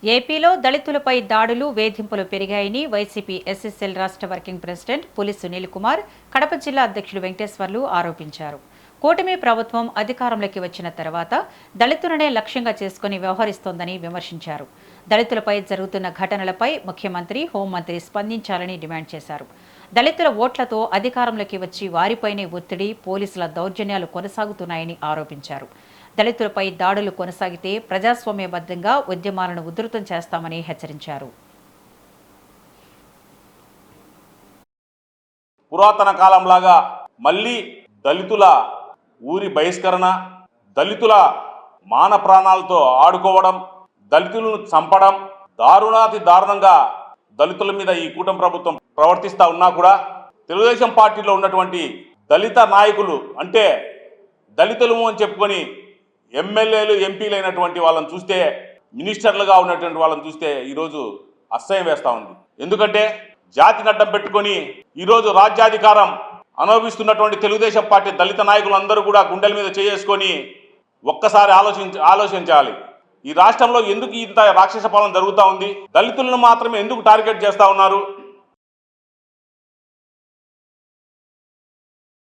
ఏపీలో దళితులపై దాడులు వేధింపులు పెరిగాయని వైసీపీ ఎస్ఎస్ఎల్ రాష్ట్ర వర్కింగ్ ప్రెసిడెంట్ పులి సునీల్ కుమార్, కడప జిల్లా అధ్యక్షుడు వెంకటేశ్వర్లు ఆరోపించారు. కూటమి ప్రభుత్వం అధికారంలోకి వచ్చిన తర్వాత దళితులనే లక్ష్యంగా చేసుకుని వ్యవహరిస్తోందని విమర్శించారు. దళితులపై జరుగుతున్న ఘటనలపై ముఖ్యమంత్రి, హోంమంత్రి స్పందించాలని డిమాండ్ చేశారు. దళితుల ఓట్లతో అధికారంలోకి వచ్చి వారిపైనే ఒత్తిడి, పోలీసుల దౌర్జన్యాలు కొనసాగుతున్నాయని ఆరోపించారు. దళితులపై దాడులు కొనసాగితే ప్రజాస్వామ్యబద్ధంగా ఉద్యమాలను ఉధృతం చేస్తామని హెచ్చరించారు. పురాతన కాలంలాగా మళ్ళీ దళితుల ఊరి బహిష్కరణ, దళితుల మాన ప్రాణాలతో ఆడుకోవడం, దళితులను చంపడం, దారుణాతి దారుణంగా దళితుల మీద ఈ కూటమి ప్రభుత్వం ప్రవర్తిస్తూ ఉన్నా కూడా తెలుగుదేశం పార్టీలో ఉన్నటువంటి దళిత నాయకులు, అంటే దళితులు అని చెప్పుకొని ఎమ్మెల్యేలు, ఎంపీలు అయినటువంటి వాళ్ళని చూస్తే, మినిస్టర్లుగా ఉన్నటువంటి వాళ్ళని చూస్తే ఈరోజు అసహ్యం వేస్తూ ఉంది. ఎందుకంటే జాతిని అడ్డం పెట్టుకొని ఈరోజు రాజ్యాధికారం అనుభవిస్తున్నటువంటి తెలుగుదేశం పార్టీ దళిత నాయకులందరూ కూడా గుండెల మీద చేసుకొని ఒక్కసారి ఆలోచించాలి. ఈ రాష్ట్రంలో ఎందుకు ఇంత రాక్షస పాలన జరుగుతూ ఉంది? దళితులను మాత్రమే ఎందుకు టార్గెట్ చేస్తూ ఉన్నారు?